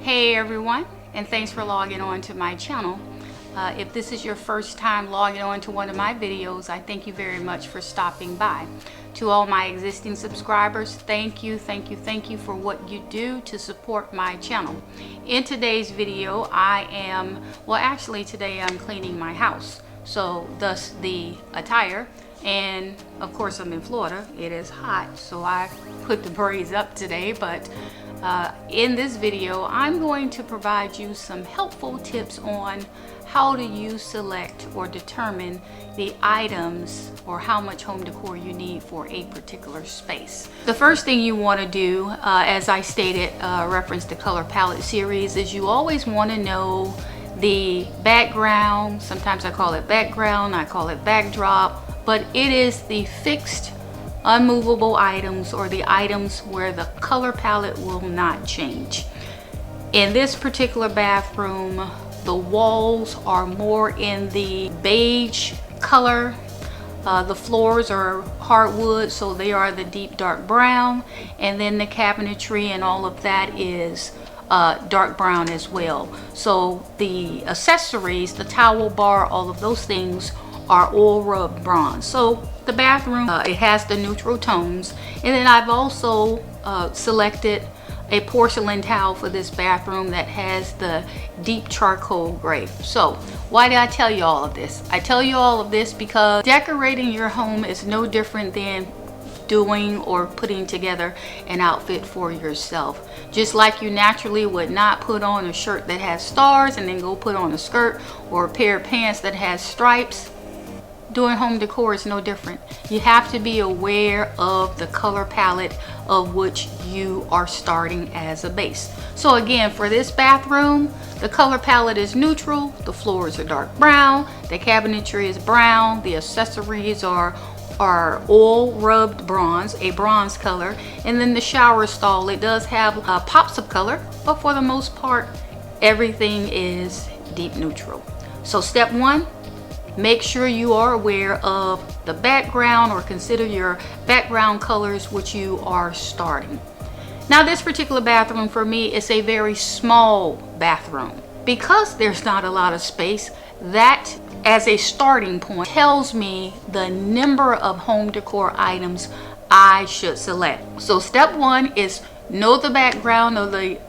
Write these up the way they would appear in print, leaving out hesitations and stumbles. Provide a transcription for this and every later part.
Hey everyone, and thanks for logging on to my channel. If this is your first time logging on to one of my videos, I thank you very much for stopping by. To all my existing subscribers, thank you for what you do to support my channel. In today's video, today I'm cleaning my house. So thus the attire, and of course I'm in Florida. It is hot, so I put the braids up today, but in this video, I'm going to provide you some helpful tips on how do you select or determine the items or how much home decor you need for a particular space. The first thing you want to do, as I stated, reference the color palette series, is you always want to know the background. Sometimes I call it background, I call it backdrop, but it is the fixed unmovable items or the items where the color palette will not change. In this particular bathroom, the walls are more in the beige color. The floors are hardwood, so they are the deep dark brown, and then the cabinetry and all of that is dark brown as well. So the accessories, the towel bar, all of those things are oil rubbed bronze. So the bathroom, it has the neutral tones. And then I've also selected a porcelain towel for this bathroom that has the deep charcoal gray. So why did I tell you all of this? I tell you all of this because decorating your home is no different than doing or putting together an outfit for yourself. Just like you naturally would not put on a shirt that has stars and then go put on a skirt or a pair of pants that has stripes, doing home decor is no different. You have to be aware of the color palette of which you are starting as a base. So again, for this bathroom, the color palette is neutral. The floors are dark brown, the cabinetry is brown, the accessories are oil rubbed bronze, a bronze color, and then the shower stall, it does have pops of color, but for the most part everything is deep neutral. So step one, make sure you are aware of the background or consider your background colors which you are starting. Now this particular bathroom for me is a very small bathroom. Because there's not a lot of space, that as a starting point tells me the number of home decor items I should select. So step one is know the background of the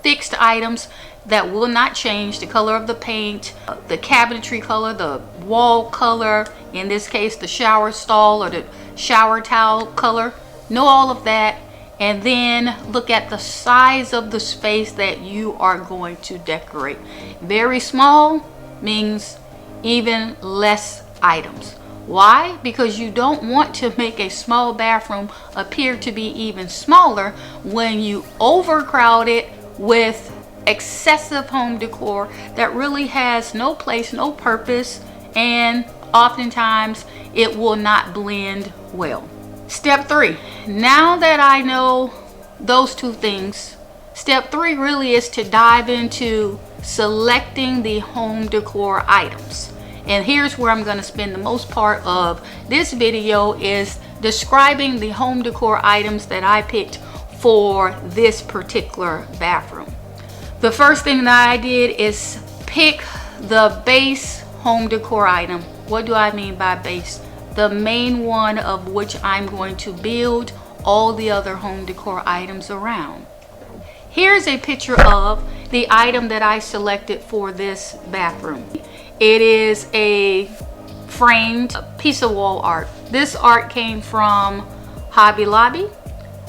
fixed items that will not change, the color of the paint, the cabinetry color, the wall color, in this case the shower stall or the shower towel color. Know all of that, and then look at the size of the space that you are going to decorate. Very small means even less items. Why? Because you don't want to make a small bathroom appear to be even smaller when you overcrowd it with excessive home decor that really has no place, no purpose, and oftentimes it will not blend well. Step three, now that I know those two things, step three really is to dive into selecting the home decor items. And here's where I'm going to spend the most part of this video, is describing the home decor items that I picked for this particular bathroom. The first thing that I did is pick the base home decor item. What do I mean by base? The main one of which I'm going to build all the other home decor items around. Here's a picture of the item that I selected for this bathroom. It is a framed piece of wall art. This art came from Hobby Lobby.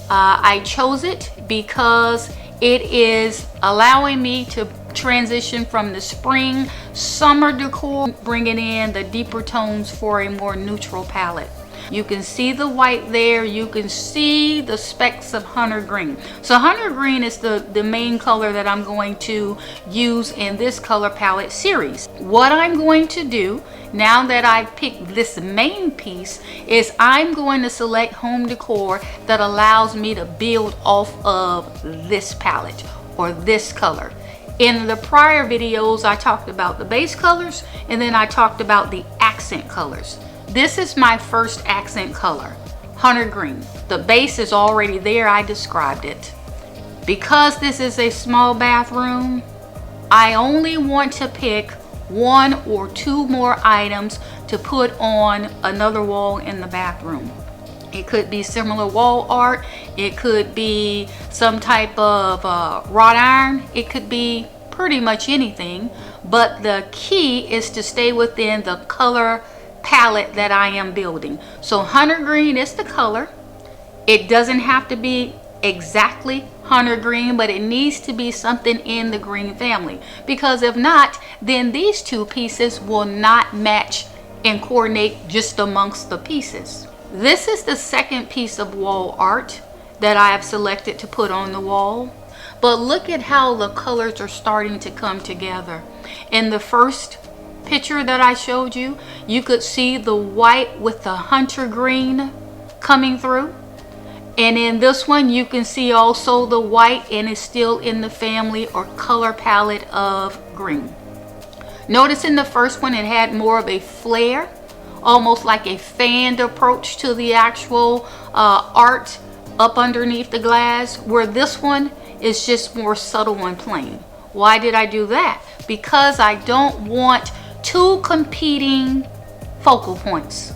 I chose it because it is allowing me to transition from the spring summer decor, bringing in the deeper tones for a more neutral palette. You can see the white there, you can see the specks of hunter green. So hunter green is the main color that I'm going to use in this color palette series. What I'm going to do now that I've picked this main piece is I'm going to select home decor that allows me to build off of this palette or this color. In the prior videos, I talked about the base colors, and then I talked about the accent colors. This is my first accent color, hunter green. The base is already there, I described it. Because this is a small bathroom, I only want to pick 1 or 2 more items to put on another wall in the bathroom. It could be similar wall art, it could be some type of wrought iron, it could be pretty much anything, but the key is to stay within the color palette that I am building. So hunter green is the color. It doesn't have to be exactly hunter green, but it needs to be something in the green family, because if not, then these 2 pieces will not match and coordinate just amongst the pieces. This is the second piece of wall art that I have selected to put on the wall. But look at how the colors are starting to come together. In the first picture that I showed you, you could see the white with the hunter green coming through. And in this one, you can see also the white, and it's still in the family or color palette of green. Notice in the first one, it had more of a flare, almost like a fanned approach to the actual art up underneath the glass, where this one is just more subtle and plain. Why did I do that? Because I don't want 2 competing focal points.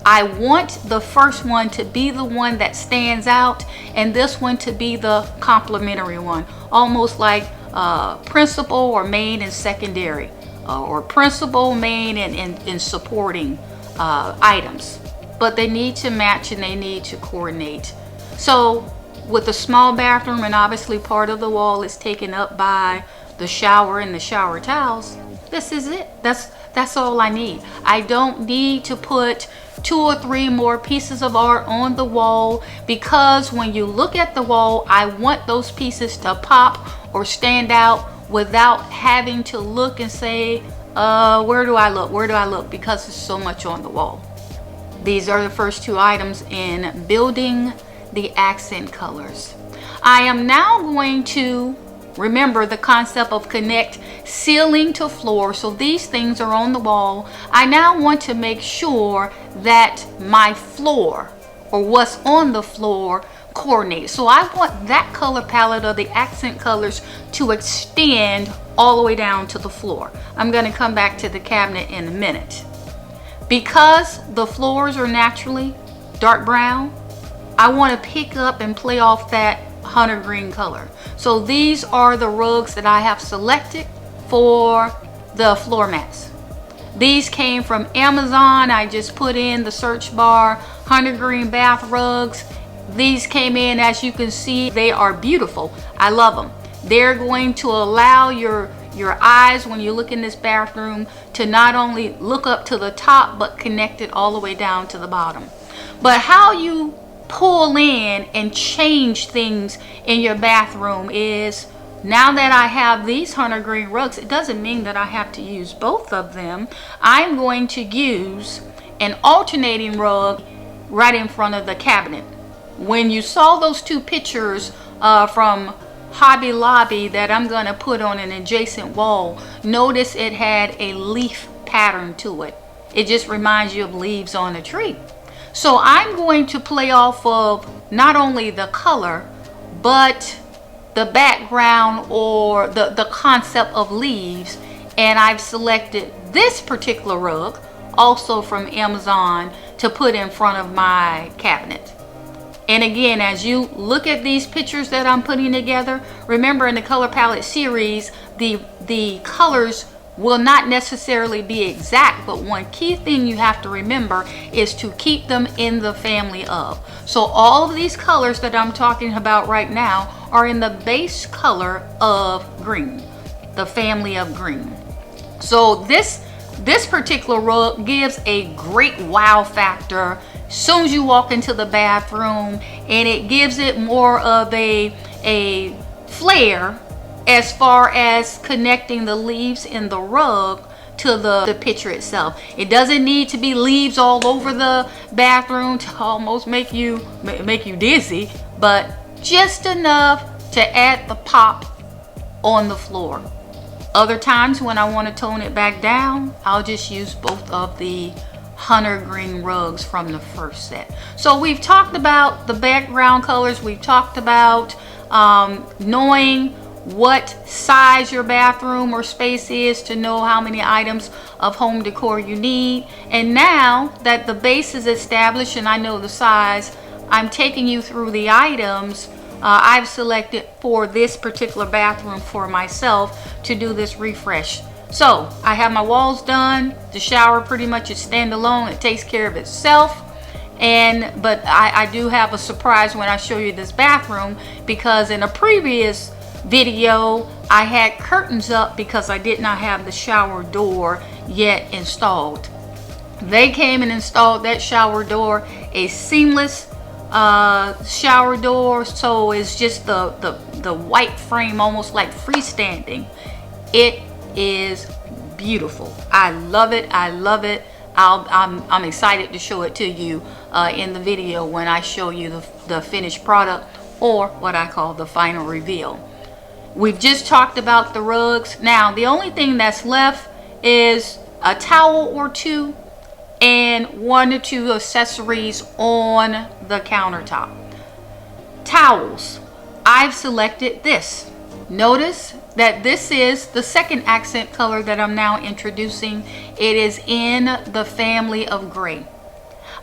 I want the first one to be the one that stands out, and this one to be the complementary one, almost like principal or main and secondary, or principal, main, and supporting items. But they need to match and they need to coordinate. So with the small bathroom, and obviously part of the wall is taken up by the shower and the shower towels, this is it. That's all I need. I don't need to put 2 or 3 more pieces of art on the wall, because when you look at the wall, I want those pieces to pop or stand out without having to look and say, where do I look? Where do I look? Because there's so much on the wall. These are the first 2 items in building the accent colors. I am now going to remember the concept of connect ceiling to floor. So these things are on the wall. I now want to make sure that my floor, or what's on the floor, coordinates. So I want that color palette of the accent colors to extend all the way down to the floor. I'm going to come back to the cabinet in a minute. Because the floors are naturally dark brown, I want to pick up and play off that hunter green color. So these are the rugs that I have selected for the floor mats. These came from Amazon. I just put in the search bar hunter green bath rugs. These came in, as you can see, they are beautiful. I love them. They're going to allow your eyes, when you look in this bathroom, to not only look up to the top, but connect it all the way down to the bottom. But how you pull in and change things in your bathroom is, now that I have these hunter green rugs, it doesn't mean that I have to use both of them. I'm going to use an alternating rug right in front of the cabinet. When you saw those 2 pictures from Hobby Lobby that I'm going to put on an adjacent wall, notice it had a leaf pattern to it. It just reminds you of leaves on a tree. So I'm going to play off of not only the color, but the background, or the concept of leaves. And I've selected this particular rug, also from Amazon, to put in front of my cabinet. And again, as you look at these pictures that I'm putting together, remember in the color palette series, the colors will not necessarily be exact, but one key thing you have to remember is to keep them in the family of. So all of these colors that I'm talking about right now are in the base color of green, the family of green. So this particular rug gives a great wow factor as soon as you walk into the bathroom, and it gives it more of a flair as far as connecting the leaves in the rug to the picture itself. It doesn't need to be leaves all over the bathroom to almost make you dizzy, but just enough to add the pop on the floor. Other times when I want to tone it back down, I'll just use both of the hunter green rugs from the first set. So we've talked about the background colors, we've talked about knowing what size your bathroom or space is to know how many items of home decor you need. And now that the base is established and I know the size, I'm taking you through the items I've selected for this particular bathroom for myself to do this refresh. So I have my walls done. The shower pretty much is standalone. It takes care of itself. But I do have a surprise when I show you this bathroom, because in a previous video I had curtains up because I did not have the shower door yet installed. They came and installed that shower door, a seamless shower door, so it's just the white frame, almost like freestanding. It is beautiful. I love it. I love it. I'm excited to show it to you in the video when I show you the finished product, or what I call the final reveal. We've just talked about the rugs. Now the only thing that's left is a towel or two and 1 or 2 accessories on the countertop. Towels, I've selected this. Notice that this is the second accent color that I'm now introducing. It is in the family of gray.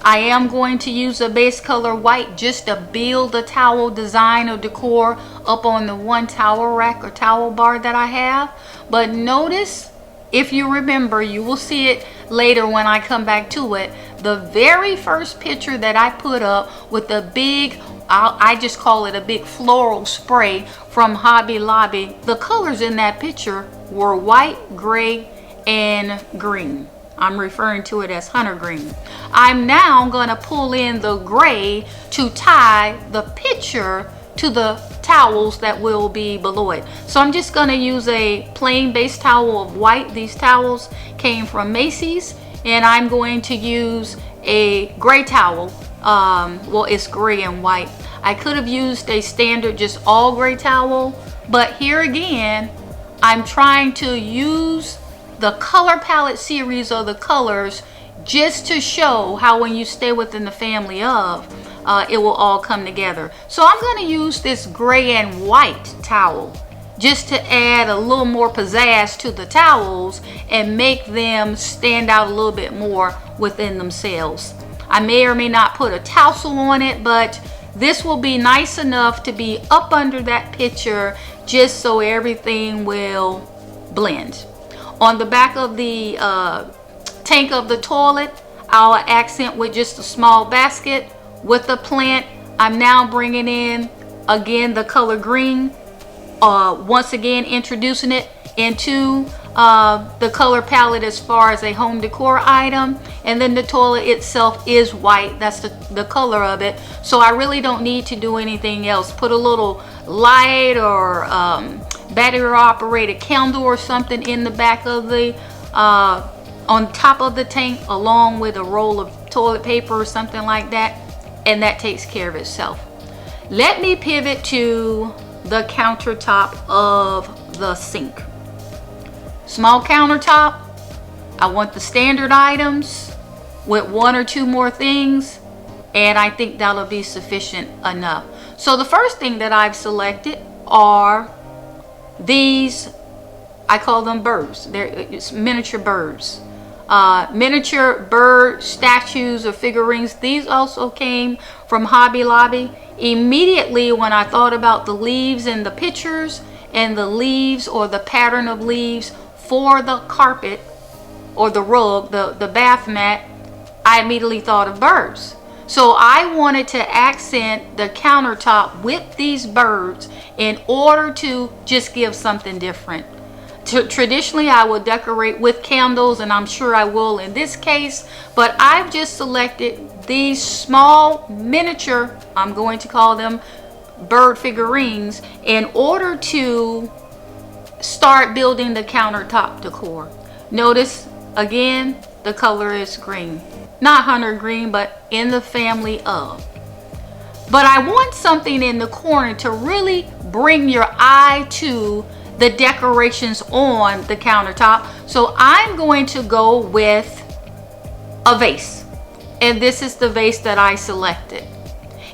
I am going to use a base color white just to build the towel design or decor up on the one towel rack or towel bar that I have. But notice, if you remember, you will see it later when I come back to it, the very first picture that I put up with the big, I just call it a big floral spray from Hobby Lobby. The colors in that picture were white, gray, and green. I'm referring to it as hunter green. I'm now going to pull in the gray to tie the picture to the towels that will be below it. So I'm just going to use a plain base towel of white. These towels came from Macy's, and I'm going to use a gray towel. Well, it's gray and white. I could have used a standard just all gray towel, but here again, I'm trying to use the color palette series of the colors just to show how when you stay within the family of, it will all come together. So I'm going to use this gray and white towel just to add a little more pizzazz to the towels and make them stand out a little bit more within themselves. I may or may not put a tassel on it, but this will be nice enough to be up under that picture just so everything will blend. On the back of the tank of the toilet, I'll accent with just a small basket with a plant. I'm now bringing in again the color green, once again introducing it into the color palette as far as a home decor item. And then the toilet itself is white. That's the color of it. So I really don't need to do anything else. Put a little light or battery operated candle or something in the back of the on top of the tank, along with a roll of toilet paper or something like that, and that takes care of itself. Let me pivot to the countertop of the sink. Small countertop. I want the standard items with 1 or 2 more things, and I think that'll be sufficient enough. So the first thing that I've selected are these, I call them birds. It's miniature birds. Miniature bird statues or figurines. These also came from Hobby Lobby. Immediately when I thought about the leaves in the pictures and the leaves or the pattern of leaves for the carpet or the rug, the bath mat, I immediately thought of birds. So I wanted to accent the countertop with these birds in order to just give something different. Traditionally, I would decorate with candles, and I'm sure I will in this case, but I've just selected these small miniature, I'm going to call them bird figurines, in order to start building the countertop decor. Notice again, the color is green. Not hunter green, but in the family of. But I want something in the corner to really bring your eye to the decorations on the countertop. So I'm going to go with a vase. And this is the vase that I selected.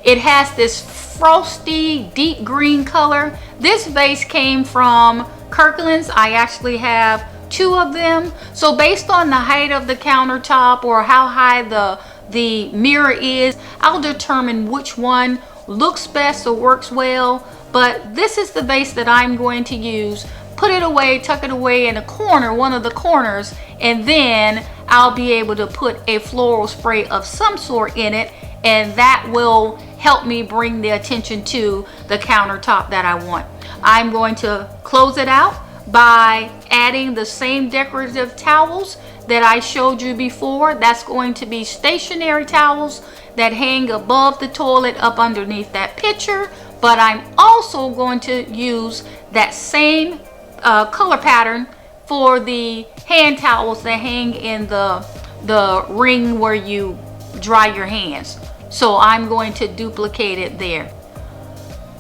It has this frosty deep green color. This vase came from Kirkland's. I actually have 2 of them. So based on the height of the countertop or how high the mirror is, I'll determine which one looks best or works well. But this is the vase that I'm going to use. Put it away, tuck it away in a corner, one of the corners, and then I'll be able to put a floral spray of some sort in it, and that will help me bring the attention to the countertop that I want. I'm going to close it out by adding the same decorative towels that I showed you before. That's going to be stationary towels that hang above the toilet up underneath that pitcher, but I'm also going to use that same color pattern for the hand towels that hang in the ring where you dry your hands. So I'm going to duplicate it there.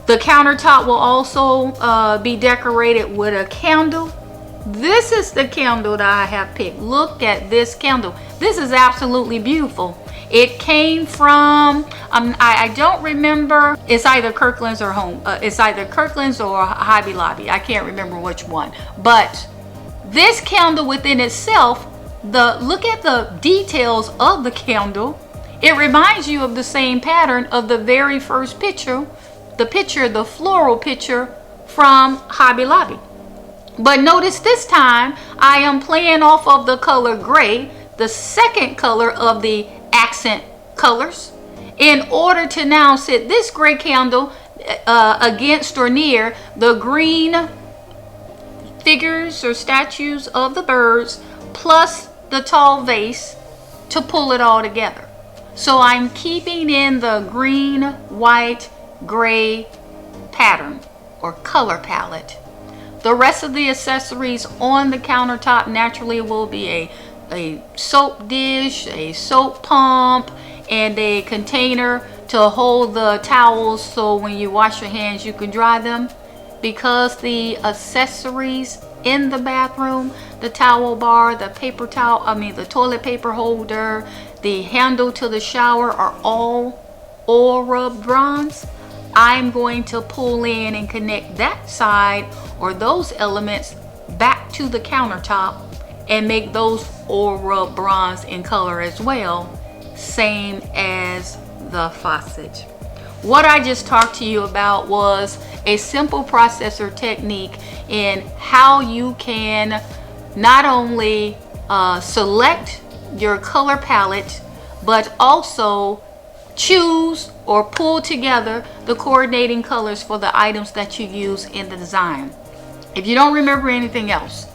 The countertop will also be decorated with a candle. This is the candle that I have picked. Look at this candle. This is absolutely beautiful. It came from, I don't remember, it's either Kirkland's or it's either Kirkland's or Hobby Lobby. I can't remember which one. But this candle within itself, look at the details of the candle. It reminds you of the same pattern of the very first picture, the floral picture from Hobby Lobby. But notice this time I am playing off of the color gray, the second color of the accent colors, in order to now set this gray candle against or near the green figures or statues of the birds plus the tall vase to pull it all together. So I'm keeping in the green, white, gray pattern or color palette. The rest of the accessories on the countertop naturally will be a soap dish, a soap pump, and a container to hold the towels so when you wash your hands you can dry them. Because the accessories in the bathroom, the towel bar, the paper towel, the toilet paper holder, the handle to the shower are all oil rub bronze, I'm going to pull in and connect that side or those elements back to the countertop and make those oil rub bronze in color as well, same as the faucet. What I just talked to you about was a simple processor technique in how you can not only select your color palette, but also choose or pull together the coordinating colors for the items that you use in the design. If you don't remember anything else,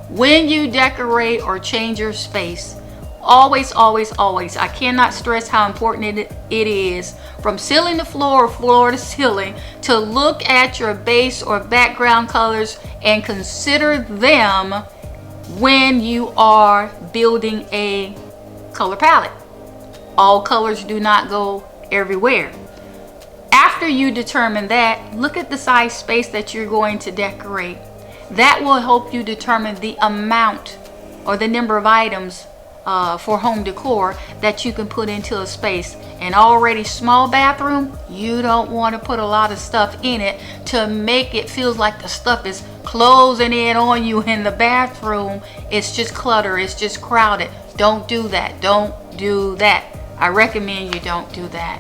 when you decorate or change your space, always, I cannot stress how important it is, from ceiling to floor or floor to ceiling, to look at your base or background colors and consider them when you are building a color palette. All colors do not go everywhere. After you determine that, look at the size space that you're going to decorate. That will help you determine the amount or the number of items for home decor that you can put into a space. An already small bathroom, you don't want to put a lot of stuff in it to make it feel like the stuff is closing in on you in the bathroom. It's just clutter, it's just crowded. Don't do that. Don't do that. I recommend you don't do that.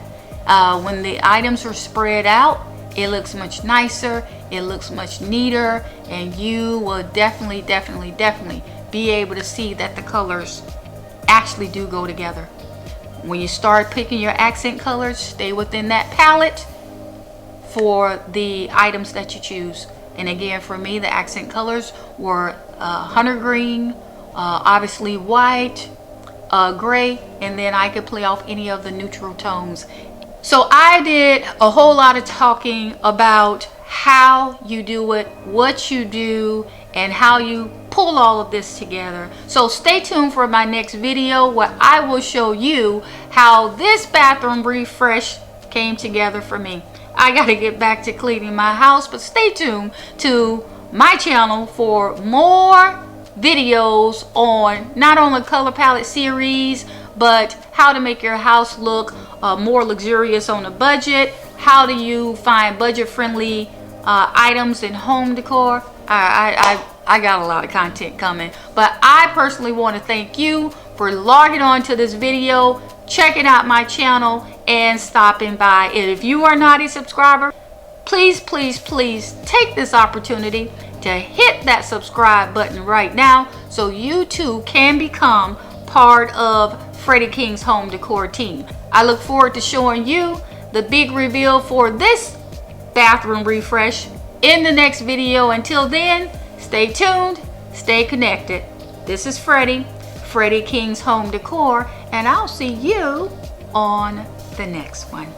When the items are spread out, it looks much nicer, it looks much neater, and you will definitely be able to see that the colors actually do go together. When you start picking your accent colors, stay within that palette for the items that you choose. And again, for me, the accent colors were hunter green, obviously white, gray, and then I could play off any of the neutral tones. So I did a whole lot of talking about how you do it, what you do, and how you pull all of this together. So stay tuned for my next video where I will show you how this bathroom refresh came together for me. I gotta get back to cleaning my house, but stay tuned to my channel for more videos on not only color palette series, but how to make your house look more luxurious on a budget, how do you find budget-friendly items in home decor. I got a lot of content coming, but I personally want to thank you for logging on to this video, checking out my channel, and stopping by. And if you are not a subscriber, please take this opportunity to hit that subscribe button right now so you too can become part of Freddie King's home decor team. I look forward to showing you the big reveal for this bathroom refresh in the next video. Until then, stay tuned, stay connected. This is Freddie King's home decor, and I'll see you on the next one.